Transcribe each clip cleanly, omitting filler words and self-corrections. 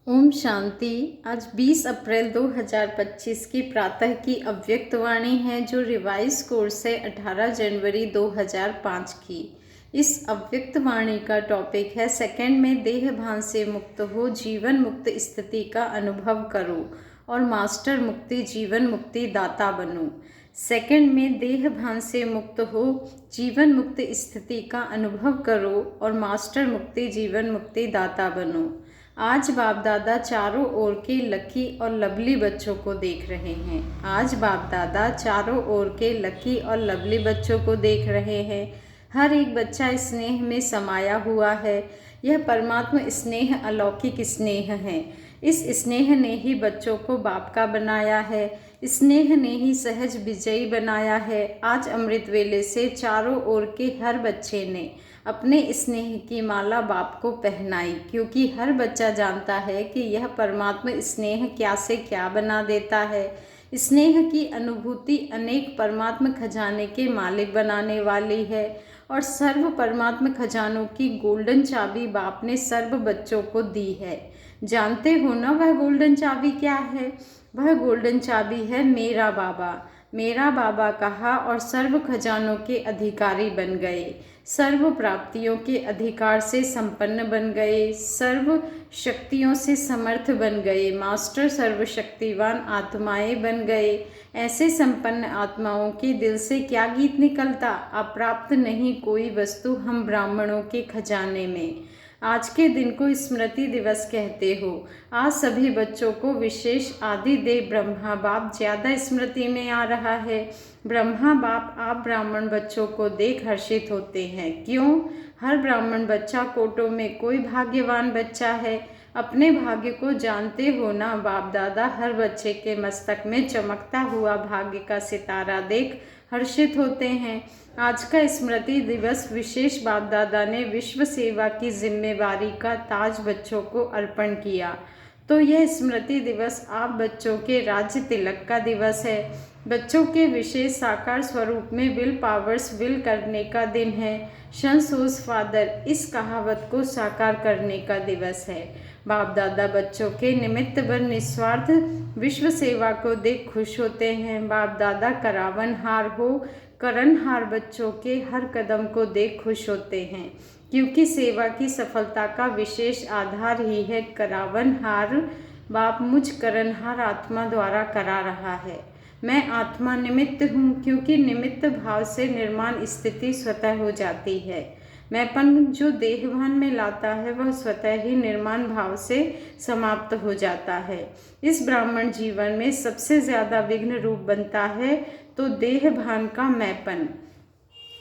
ओम शांति। आज 20 अप्रैल 2025 की प्रातः की अव्यक्त वाणी है जो रिवाइज कोर्स है 18 जनवरी 2005 की। इस अव्यक्त वाणी का टॉपिक है सेकंड में देह भान से मुक्त हो जीवन मुक्त स्थिति का अनुभव करो और मास्टर मुक्ति जीवन मुक्ति दाता बनो। सेकंड में देह भान से मुक्त हो जीवन मुक्त स्थिति का अनुभव करो और मास्टर मुक्ति जीवन मुक्ति दाता बनो। आज बाप दादा चारों ओर के लकी और लवली बच्चों को देख रहे हैं। आज बाप दादा चारों ओर के लकी और लवली बच्चों को देख रहे हैं। हर एक बच्चा स्नेह में समाया हुआ है। यह परमात्मा स्नेह अलौकिक स्नेह है। इस स्नेह ने ही बच्चों को बाप का बनाया है। स्नेह ने ही सहज विजयी बनाया है। आज अमृत वेले से चारों ओर के हर बच्चे ने अपने स्नेह की माला बाप को पहनाई, क्योंकि हर बच्चा जानता है कि यह परमात्मा स्नेह क्या से क्या बना देता है। स्नेह की अनुभूति अनेक परमात्मा खजाने के मालिक बनाने वाली है और सर्व परमात्मा खजानों की गोल्डन चाबी बाप ने सर्व बच्चों को दी है। जानते हो ना वह गोल्डन चाबी क्या है? वह गोल्डन चाबी है मेरा बाबा। मेरा बाबा कहा और सर्व खजानों के अधिकारी बन गए, सर्व प्राप्तियों के अधिकार से संपन्न बन गए, सर्व शक्तियों से समर्थ बन गए, मास्टर सर्वशक्तिवान आत्माएं बन गए। ऐसे संपन्न आत्माओं के दिल से क्या गीत निकलता? अप्राप्त नहीं कोई वस्तु हम ब्राह्मणों के खजाने में। आज के दिन को स्मृति दिवस कहते हो। आज सभी बच्चों को विशेष आदि देव ब्रह्मा बाप ज़्यादा स्मृति में आ रहा है। ब्रह्मा बाप आप ब्राह्मण बच्चों को देख हर्षित होते हैं। क्यों? हर ब्राह्मण बच्चा कोटों में कोई भाग्यवान बच्चा है। अपने भाग्य को जानते हो ना? बाप दादा हर बच्चे के मस्तक में चमकता हुआ भाग्य का सितारा देख हर्षित होते हैं। आज का स्मृति दिवस विशेष बाप दादा ने विश्व सेवा की जिम्मेवारी का ताज बच्चों को अर्पण किया। तो यह स्मृति दिवस आप बच्चों के राज्य तिलक का दिवस है। बच्चों के विशेष साकार स्वरूप में विल पावर्स विल करने का दिन है। सन सोज फादर इस कहावत को साकार करने का दिवस है। बाप दादा बच्चों के निमित्त बन निस्वार्थ विश्व सेवा को देख खुश होते हैं। बाप दादा करावनहार हो करणहार बच्चों के हर कदम को देख खुश होते हैं, क्योंकि सेवा की सफलता का विशेष आधार ही है करावनहार। बाप मुझ करणहार आत्मा द्वारा करा रहा है। मैं आत्मा निमित्त हूँ, क्योंकि निमित्त भाव से निर्माण स्थिति स्वतः हो जाती है। मैंपन जो देहभान में लाता है वह स्वतः ही निर्माण भाव से समाप्त हो जाता है। इस ब्राह्मण जीवन में सबसे ज़्यादा विघ्न रूप बनता है तो देह भान का मैंपन।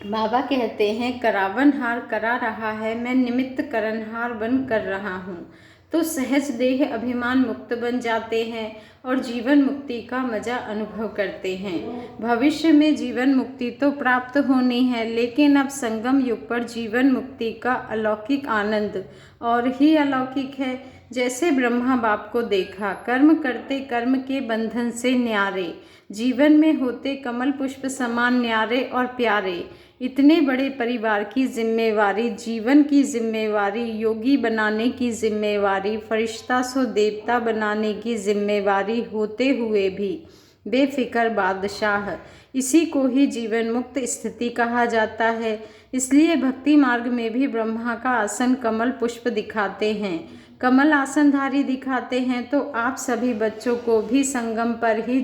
बाबा कहते हैं करावनहार करा रहा है, मैं निमित्त करणहार बन कर रहा हूँ। तो सहज देह अभिमान मुक्त बन जाते हैं और जीवन मुक्ति का मजा अनुभव करते हैं। भविष्य में जीवन मुक्ति तो प्राप्त होनी है, लेकिन अब संगम युग पर जीवन मुक्ति का अलौकिक आनंद और ही अलौकिक है। जैसे ब्रह्मा बाप को देखा, कर्म करते कर्म के बंधन से न्यारे, जीवन में होते कमल पुष्प समान न्यारे और प्यारे। इतने बड़े परिवार की जिम्मेवारी, जीवन की जिम्मेवारी, योगी बनाने की जिम्मेवारी, फरिश्ता सो देवता बनाने की जिम्मेवारी होते हुए भी बेफिक्र बादशाह, इसी को ही जीवन मुक्त स्थिति कहा जाता है। इसलिए भक्ति मार्ग में भी ब्रह्मा का आसन कमल पुष्प दिखाते हैं, कमल आसनधारी दिखाते हैं। तो आप सभी बच्चों को भी संगम पर ही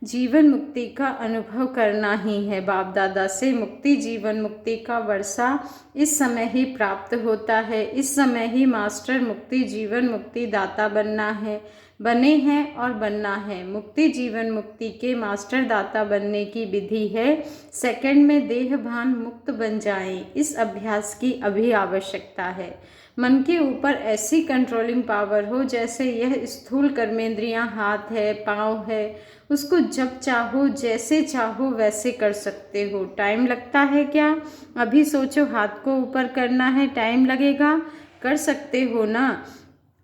जीवन मुक्ति का अनुभव करना ही है। बाप दादा से मुक्ति जीवन मुक्ति का वर्षा इस समय ही प्राप्त होता है। इस समय ही मास्टर मुक्ति जीवन मुक्ति दाता बनना है, बने हैं और बनना है। मुक्ति जीवन मुक्ति के मास्टर दाता बनने की विधि है सेकंड में देह भान मुक्त बन जाएं। इस अभ्यास की अभी आवश्यकता है। मन के ऊपर ऐसी कंट्रोलिंग पावर हो जैसे यह स्थूल कर्मेंद्रियां हाथ है, पाँव है, उसको जब चाहो जैसे चाहो वैसे कर सकते हो। टाइम लगता है क्या? अभी सोचो हाथ को ऊपर करना है, टाइम लगेगा? कर सकते हो ना?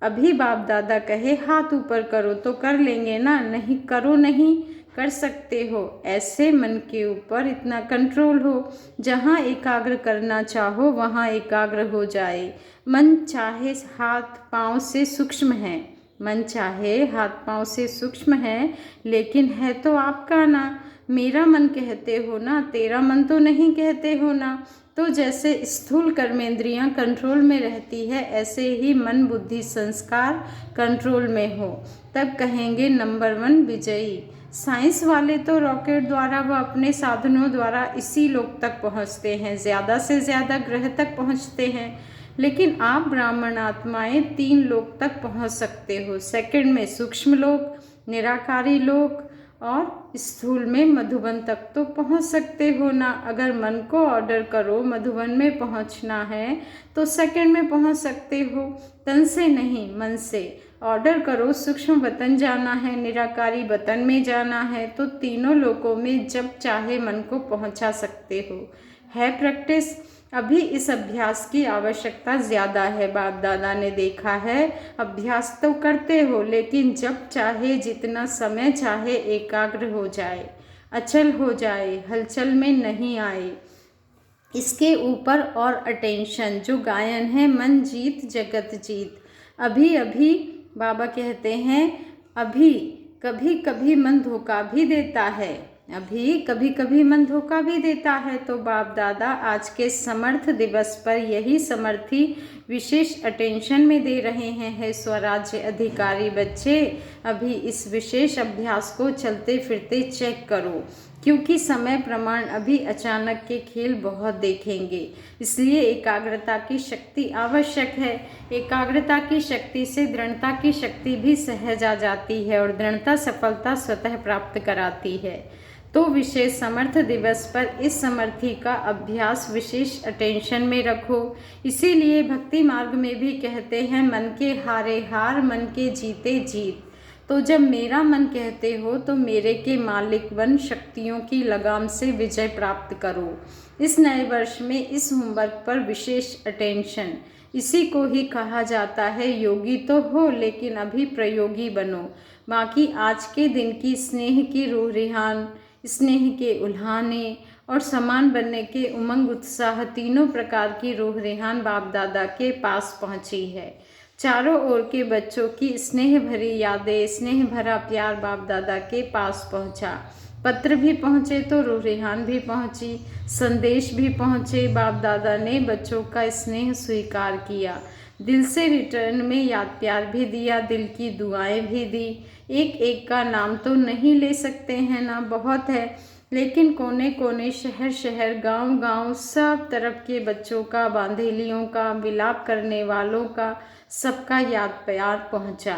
अभी बाप दादा कहे हाथ ऊपर करो तो कर लेंगे ना? नहीं करो नहीं, कर सकते हो। ऐसे मन के ऊपर इतना कंट्रोल हो, जहाँ एकाग्र करना चाहो वहाँ एकाग्र हो जाए। मन चाहे हाथ पाँव से सूक्ष्म है, मन चाहे हाथ पाँव से सूक्ष्म है, लेकिन है तो आपका ना। मेरा मन कहते हो ना, तेरा मन तो नहीं कहते हो ना। तो जैसे स्थूल कर्मेंद्रियां कंट्रोल में रहती है, ऐसे ही मन बुद्धि संस्कार कंट्रोल में हो, तब कहेंगे नंबर 1 विजयी। साइंस वाले तो रॉकेट द्वारा व अपने साधनों द्वारा इसी लोक तक पहुंचते हैं, ज़्यादा से ज़्यादा ग्रह तक पहुंचते हैं, लेकिन आप ब्राह्मण आत्माएं 3 लोक तक पहुंच सकते हो। सेकंड में सूक्ष्म लोक, निराकारी लोक, और स्थूल में मधुबन तक तो पहुंच सकते हो ना। अगर मन को ऑर्डर करो मधुबन में पहुंचना है तो सेकंड में पहुंच सकते हो, तन से नहीं मन से। ऑर्डर करो सूक्ष्म वतन जाना है, निराकारी वतन में जाना है, तो तीनों लोकों में जब चाहे मन को पहुंचा सकते हो। है प्रैक्टिस। अभी इस अभ्यास की आवश्यकता ज़्यादा है। बाप दादा ने देखा है, अभ्यास तो करते हो, लेकिन जब चाहे जितना समय चाहे एकाग्र हो जाए, अचल हो जाए, हलचल में नहीं आए। इसके ऊपर और अटेंशन, जो गायन है, मन जीत जगत जीत। अभी अभी बाबा कहते हैं, अभी कभी कभी मन धोखा भी देता है, अभी कभी कभी मन धोखा भी देता है। तो बाप दादा आज के समर्थ दिवस पर यही समर्थी विशेष अटेंशन में दे रहे हैं। स्वराज्य अधिकारी बच्चे, अभी इस विशेष अभ्यास को चलते फिरते चेक करो, क्योंकि समय प्रमाण अभी अचानक के खेल बहुत देखेंगे। इसलिए एकाग्रता की शक्ति आवश्यक है। एकाग्रता की शक्ति से दृढ़ता की शक्ति भी सहज आ जाती है, और दृढ़ता सफलता स्वतः प्राप्त कराती है। तो विशेष समर्थ दिवस पर इस समर्थी का अभ्यास विशेष अटेंशन में रखो। इसीलिए भक्ति मार्ग में भी कहते हैं, मन के हारे हार, मन के जीते जीत। तो जब मेरा मन कहते हो तो मेरे के मालिक बन शक्तियों की लगाम से विजय प्राप्त करो। इस नए वर्ष में इस होमवर्क पर विशेष अटेंशन, इसी को ही कहा जाता है योगी तो हो, लेकिन अभी प्रयोगी बनो। बाकी आज के दिन की स्नेह की रूह रिहान, स्नेह के उल्हाने और समान बनने के उमंग उत्साह, तीनों प्रकार की रूह रिहान बाप दादा के पास पहुंची है। चारों ओर के बच्चों की स्नेह भरी यादें, स्नेह भरा प्यार बाप दादा के पास पहुंचा। पत्र भी पहुंचे तो रूह रिहान भी पहुंची, संदेश भी पहुंचे। बाप दादा ने बच्चों का स्नेह स्वीकार किया, दिल से रिटर्न में याद प्यार भी दिया, दिल की दुआएं भी दी। एक एक का नाम तो नहीं ले सकते हैं ना, बहुत है, लेकिन कोने कोने, शहर शहर, गांव गांव, सब तरफ के बच्चों का, बांधेलियों का, विलाप करने वालों का, सबका याद प्यार पहुंचा,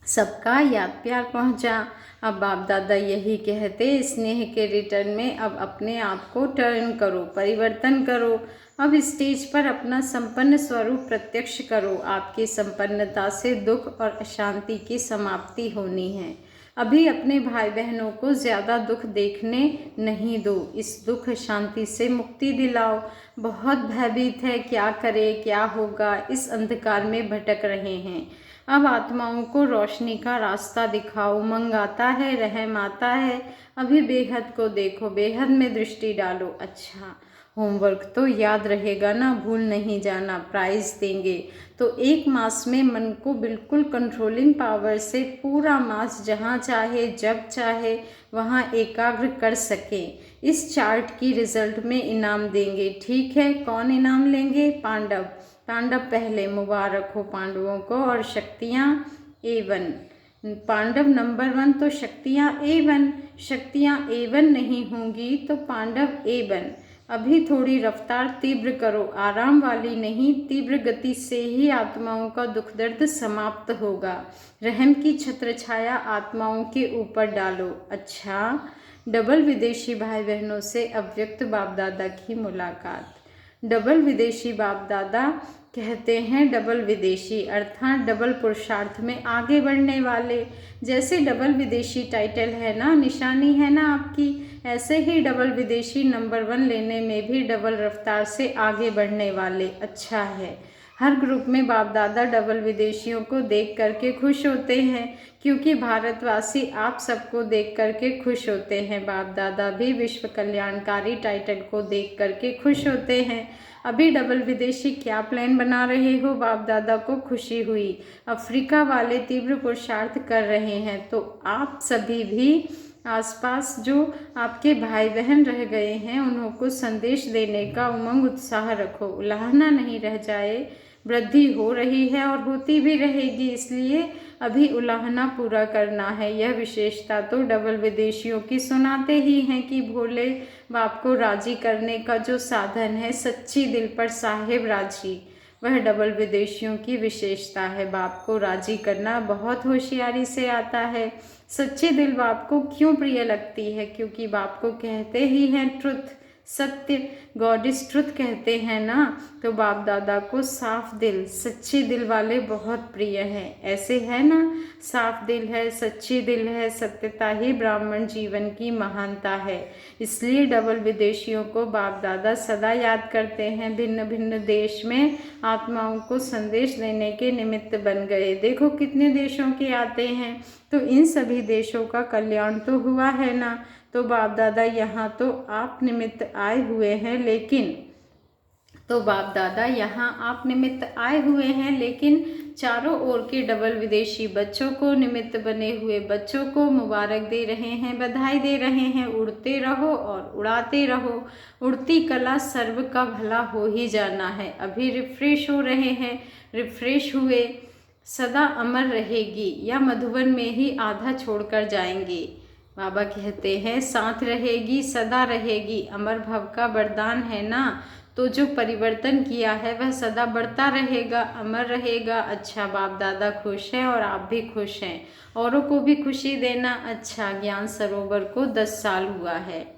सबका याद प्यार पहुंचा। अब बाप दादा यही कहते, स्नेह के रिटर्न में अब अपने आप को टर्न करो, परिवर्तन करो। अब स्टेज पर अपना संपन्न स्वरूप प्रत्यक्ष करो। आपकी संपन्नता से दुख और अशांति की समाप्ति होनी है। अभी अपने भाई बहनों को ज़्यादा दुख देखने नहीं दो, इस दुख शांति से मुक्ति दिलाओ। बहुत भयभीत है, क्या करे क्या होगा, इस अंधकार में भटक रहे हैं। अब आत्माओं को रोशनी का रास्ता दिखाओ। उमंग आता है, रहम आता है। अभी बेहद को देखो, बेहद में दृष्टि डालो। अच्छा, होमवर्क तो याद रहेगा ना, भूल नहीं जाना, प्राइज देंगे। तो 1 मास में मन को बिल्कुल कंट्रोलिंग पावर से पूरा मास जहाँ चाहे जब चाहे वहाँ एकाग्र कर सके। इस चार्ट की रिजल्ट में इनाम देंगे, ठीक है? कौन इनाम लेंगे? पांडव। पांडव पहले, मुबारक हो पांडवों को। और शक्तियाँ A1, पांडव नंबर 1, तो शक्तियाँ A1। शक्तियाँ A1 नहीं होंगी तो पांडव A1। अभी थोड़ी रफ्तार तीव्र करो, आराम वाली नहीं, तीव्र गति से ही आत्माओं का दुख दर्द समाप्त होगा। रहम की छत्र छाया आत्माओं के ऊपर डालो। अच्छा, डबल विदेशी भाई बहनों से अव्यक्त बाप दादा की मुलाकात। डबल विदेशी बाप दादा कहते हैं, डबल विदेशी अर्थात डबल पुरुषार्थ में आगे बढ़ने वाले। जैसे डबल विदेशी टाइटल है ना, निशानी है ना आपकी, ऐसे ही डबल विदेशी नंबर 1 लेने में भी डबल रफ्तार से आगे बढ़ने वाले। अच्छा है, हर ग्रुप में बाप दादा डबल विदेशियों को देख करके खुश होते हैं, क्योंकि भारतवासी आप सबको देख करके खुश होते हैं। बाप दादा भी विश्व कल्याणकारी टाइटल को देख करके खुश होते हैं। अभी डबल विदेशी क्या प्लान बना रहे हो? बाप दादा को खुशी हुई। अफ्रीका वाले तीव्र पुरुषार्थ कर रहे हैं, तो आप सभी भी आसपास जो आपके भाई बहन रह गए हैं उनको संदेश देने का उमंग उत्साह रखो। उलाहना नहीं रह जाए। वृद्धि हो रही है और होती भी रहेगी, इसलिए अभी उलाहना पूरा करना है। यह विशेषता तो डबल विदेशियों की सुनाते ही हैं कि भोले बाप को राजी करने का जो साधन है, सच्ची दिल पर साहेब राजी, वह डबल विदेशियों की विशेषता है। बाप को राजी करना बहुत होशियारी से आता है। सच्ची दिल बाप को क्यों प्रिय लगती है? क्योंकि बाप को कहते ही हैं ट्रुथ, सत्य, गॉड इज ट्रुथ कहते हैं ना, तो बाप दादा को साफ दिल, सच्ची दिल वाले बहुत प्रिय हैं। ऐसे है ना, साफ दिल है, सच्ची दिल है, सत्यता ही ब्राह्मण जीवन की महानता है। इसलिए डबल विदेशियों को बाप दादा सदा याद करते हैं। भिन्न भिन्न देश में आत्माओं को संदेश देने के निमित्त बन गए। देखो कितने देशों के आते हैं, तो इन सभी देशों का कल्याण तो हुआ है ना। तो बाप दादा यहाँ तो आप निमित्त आए हुए हैं, लेकिन चारों ओर के डबल विदेशी बच्चों को, निमित्त बने हुए बच्चों को मुबारक दे रहे हैं, बधाई दे रहे हैं। उड़ते रहो और उड़ाते रहो। उड़ती कला सर्व का भला हो ही जाना है। अभी रिफ्रेश हो रहे हैं, रिफ्रेश हुए, सदा अमर रहेगी या मधुबन में ही आधा छोड़कर जाएंगे। बाबा कहते हैं साथ रहेगी, सदा रहेगी, अमर भव का वरदान है ना। तो जो परिवर्तन किया है वह सदा बढ़ता रहेगा, अमर रहेगा। अच्छा, बाप दादा खुश हैं और आप भी खुश हैं, औरों को भी खुशी देना। अच्छा, ज्ञान सरोवर को 10 साल हुआ है।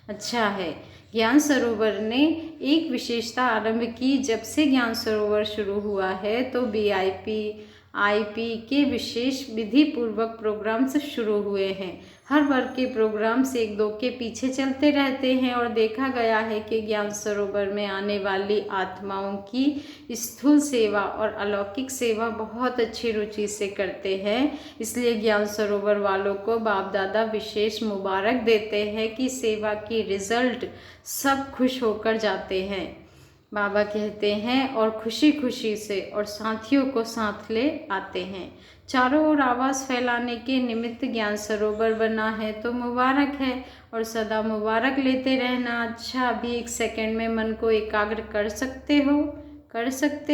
अच्छा है। ज्ञान सरोवर ने एक विशेषता आरंभ की। जब से ज्ञान सरोवर शुरू हुआ है तो VIP IP के विशेष विधि पूर्वक प्रोग्राम्स शुरू हुए हैं। हर वर्ग के प्रोग्राम्स एक दो के पीछे चलते रहते हैं और देखा गया है कि ज्ञान सरोवर में आने वाली आत्माओं की स्थूल सेवा और अलौकिक सेवा बहुत अच्छी रुचि से करते हैं। इसलिए ज्ञान सरोवर वालों को बाप दादा विशेष मुबारक देते हैं कि सेवा की रिजल्ट सब खुश होकर जाते हैं। बाबा कहते हैं और खुशी खुशी से और साथियों को साथ ले आते हैं। चारों ओर आवाज़ फैलाने के निमित्त ज्ञान सरोवर बना है, तो मुबारक है और सदा मुबारक लेते रहना। अच्छा, अभी 1 सेकंड में मन को एकाग्र कर सकते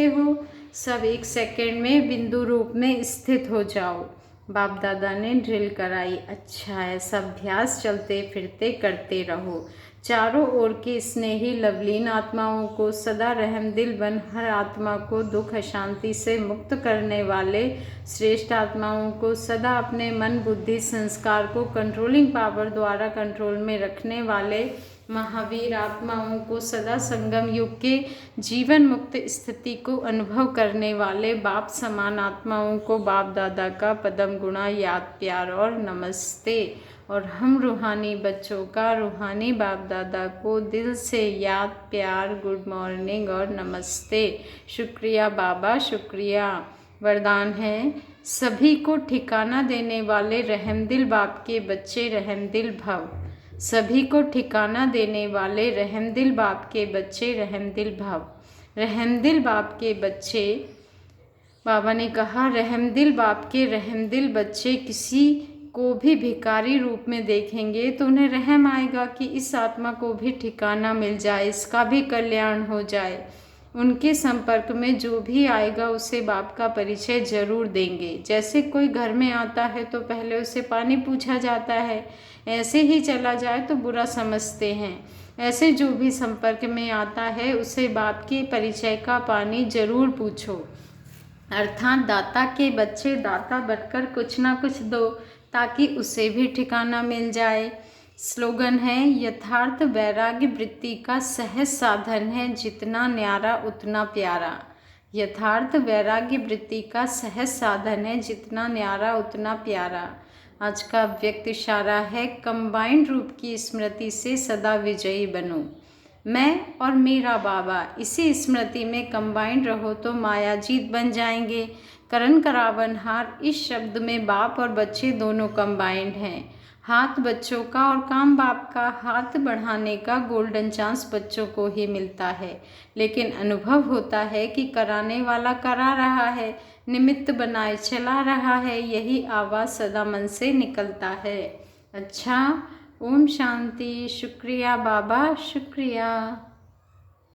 हो। सब 1 सेकंड में बिंदु रूप में स्थित हो जाओ। बाप दादा ने ड्रिल कराई। अच्छा, ऐसा अभ्यास चलते फिरते करते रहो। चारों ओर के स्नेही लवलीन आत्माओं को सदा रहमदिल बन हर आत्मा को दुख अशांति से मुक्त करने वाले श्रेष्ठ आत्माओं को सदा अपने मन बुद्धि संस्कार को कंट्रोलिंग पावर द्वारा कंट्रोल में रखने वाले महावीर आत्माओं को सदा संगम युग के जीवन मुक्त स्थिति को अनुभव करने वाले बाप समान आत्माओं को बाप दादा का पदम गुणा याद प्यार और नमस्ते। और हम रूहानी बच्चों का रूहानी बाप दादा को दिल से याद प्यार, गुड मॉर्निंग और नमस्ते। शुक्रिया बाबा, शुक्रिया। वरदान है, सभी को ठिकाना देने वाले रहमदिल बाप के बच्चे रहमदिल भव। सभी को ठिकाना देने वाले रहमदिल बाप के बच्चे रहमदिल भव। रहमदिल बाप के बच्चे, बाबा ने कहा रहमदिल बाप के रहमदिल बच्चे किसी को भी भिखारी रूप में देखेंगे तो उन्हें रहम आएगा कि इस आत्मा को भी ठिकाना मिल जाए, इसका भी कल्याण हो जाए। उनके संपर्क में जो भी आएगा उसे बाप का परिचय जरूर देंगे। जैसे कोई घर में आता है तो पहले उसे पानी पूछा जाता है, ऐसे ही चला जाए तो बुरा समझते हैं। ऐसे जो भी संपर्क में आता है उसे बाप के परिचय का पानी जरूर पूछो। अर्थात दाता के बच्चे दाता बनकर कुछ ना कुछ दो ताकि उसे भी ठिकाना मिल जाए। स्लोगन है, यथार्थ वैराग्य वृत्ति का सहज साधन है, जितना न्यारा उतना प्यारा। यथार्थ वैराग्य वृत्ति का सहज साधन है, जितना न्यारा उतना प्यारा। आज का व्यक्त इशारा है, कंबाइंड रूप की स्मृति से सदा विजयी बनो। मैं और मेरा बाबा इसी स्मृति में कंबाइंड रहो तो मायाजीत बन जाएंगे। करण करावन हार इस शब्द में बाप और बच्चे दोनों कंबाइंड हैं। हाथ बच्चों का और काम बाप का। हाथ बढ़ाने का गोल्डन चांस बच्चों को ही मिलता है, लेकिन अनुभव होता है कि कराने वाला करा रहा है, निमित्त बनाए चला रहा है। यही आवाज़ सदा मन से निकलता है। अच्छा, ओम शांति। शुक्रिया बाबा, शुक्रिया।